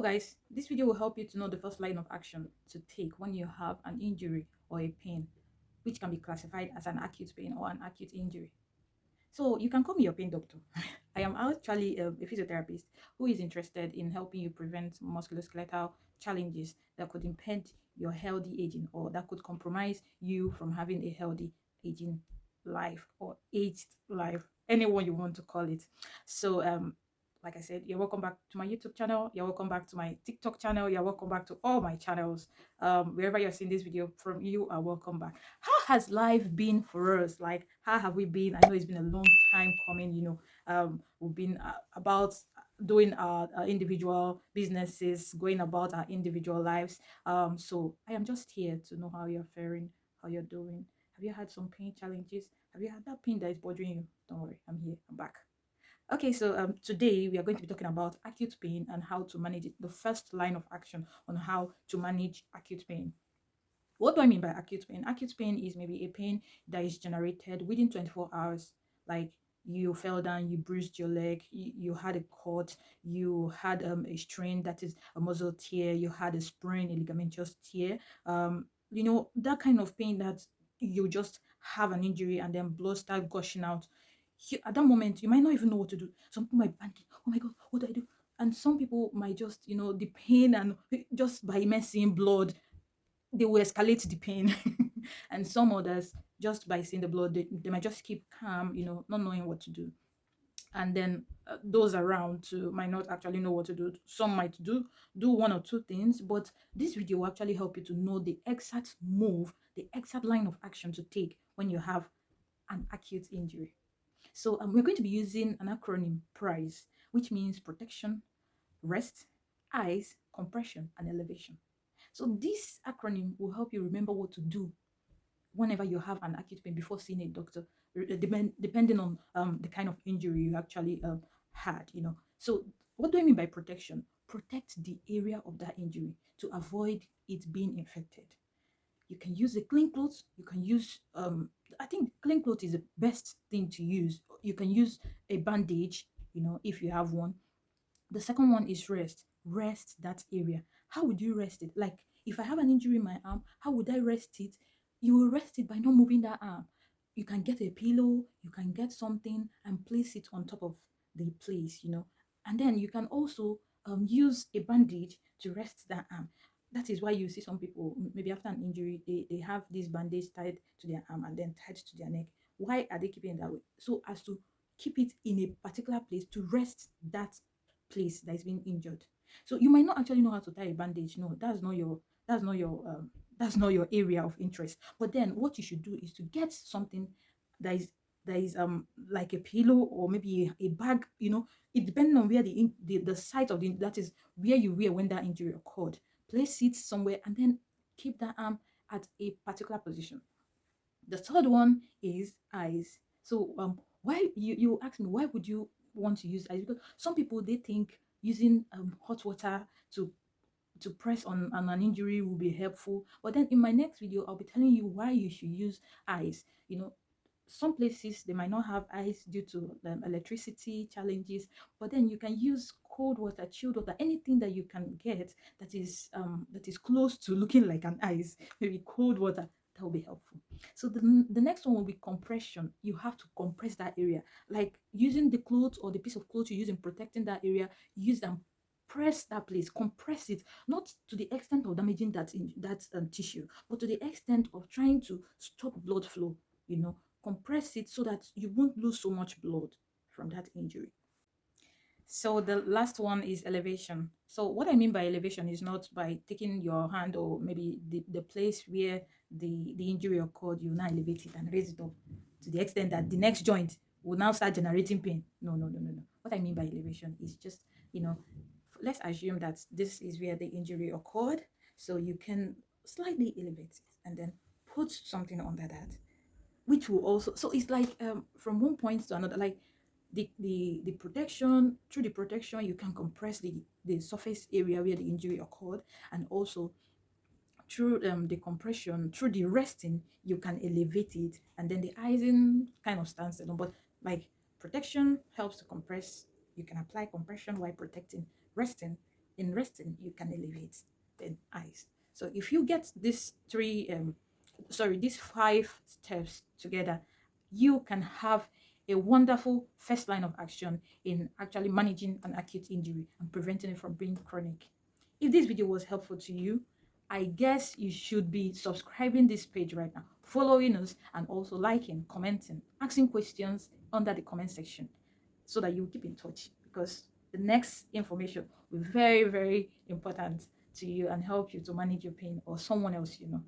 Hello guys, this video will help you to know the first line of action to take when you have an injury or a pain, which can be classified as an acute pain or an acute injury. So you can call me your pain doctor. I am actually a physiotherapist who is interested in helping you prevent musculoskeletal challenges that could impede your healthy aging or that could compromise you from having a healthy aging life or aged life, anyone you want to call it. So like I said, you're welcome back to my YouTube channel. You're welcome back to my TikTok channel. You're welcome back to all my channels. Wherever you're seeing this video from, you are welcome back. How has life been for us? Like, how have we been? I know it's been a long time coming. We've been about doing our individual businesses, going about our individual lives. So I am just here to know how you're faring, how you're doing. Have you had some pain challenges? Have you had that pain that is bothering you? Don't worry, I'm here. I'm back. Okay, so today we are going to be talking about acute pain and how to manage it. The first line of action on how to manage acute pain. What do I mean by acute pain? Acute pain is maybe a pain that is generated within 24 hours. Like you fell down, you bruised your leg, you had a cut, you had a strain, that is a muscle tear, you had a sprain, a ligamentous tear. That kind of pain that you just have an injury and then blood start gushing out. At that moment, you might not even know what to do. Some people might panic. Oh my God, what do I do? And some people might just, the pain and just by immersing blood they will escalate the pain. And some others, just by seeing the blood, they might just keep calm, not knowing what to do. And then those around too might not actually know what to do. Some might do one or two things, but this video will actually help you to know the exact move, the exact line of action to take when you have an acute injury. So we're going to be using an acronym PRICE, which means protection, rest, ice, compression, and elevation. So this acronym will help you remember what to do whenever you have an acute pain before seeing a doctor, depending on the kind of injury you actually had. So what do I mean by protection? Protect the area of that injury to avoid it being infected. You can use a clean clothes. You can use I think clean clothes is the best thing to use. You can use a bandage, if you have one. The second one is rest. Rest that area. How would you rest it? Like if I have an injury in my arm, how would I rest it? You will rest it by not moving that arm. You can get a pillow, you can get something and place it on top of the place. And then you can also use a bandage to rest that arm. That is why you see some people, maybe after an injury, they have this bandage tied to their arm and then tied to their neck. Why are they keeping it that way? So as to keep it in a particular place to rest that place that is being injured. So you might not actually know how to tie a bandage. No, that's not your that's not your area of interest. But then what you should do is to get something that is like a pillow or maybe a bag. It depends on where the site of that is where you were when that injury occurred. Place it somewhere and then keep that arm at a particular position. The third one is eyes. So why you ask me, why would you want to use eyes? Because some people, they think using hot water to press on an injury will be helpful. But then in my next video, I'll be telling you why you should use eyes. Some places they might not have ice due to electricity challenges, but then you can use cold water, chilled water, anything that you can get that is close to looking like an ice, maybe cold water. That will be helpful. So the next one will be compression. You have to compress that area, like using the clothes or the piece of clothes you use in protecting that area. Use them, press that place, compress it, not to the extent of damaging that tissue, but to the extent of trying to stop blood flow. Compress it so that you won't lose so much blood from that injury. So the last one is elevation. So what I mean by elevation is not by taking your hand or maybe the place where the injury occurred, you now elevate it and raise it up to the extent that the next joint will now start generating pain. No, no, no, no, no. What I mean by elevation is just, let's assume that this is where the injury occurred. So you can slightly elevate it and then put something under that, which will also, so it's like from one point to another, like the protection. Through the protection you can compress the surface area where the injury occurred, and also through the compression, through the resting, you can elevate it, and then the icing kind of stands alone. But like protection helps to compress, you can apply compression while protecting. Resting, In resting, you can elevate the eyes. So if you get these 5 steps together, you can have a wonderful first line of action in actually managing an acute injury and preventing it from being chronic. If this video was helpful to you, I guess you should be subscribing this page right now, following us, and also liking, commenting, asking questions under the comment section so that you keep in touch, because the next information will be very, very important to you and help you to manage your pain or someone else you know.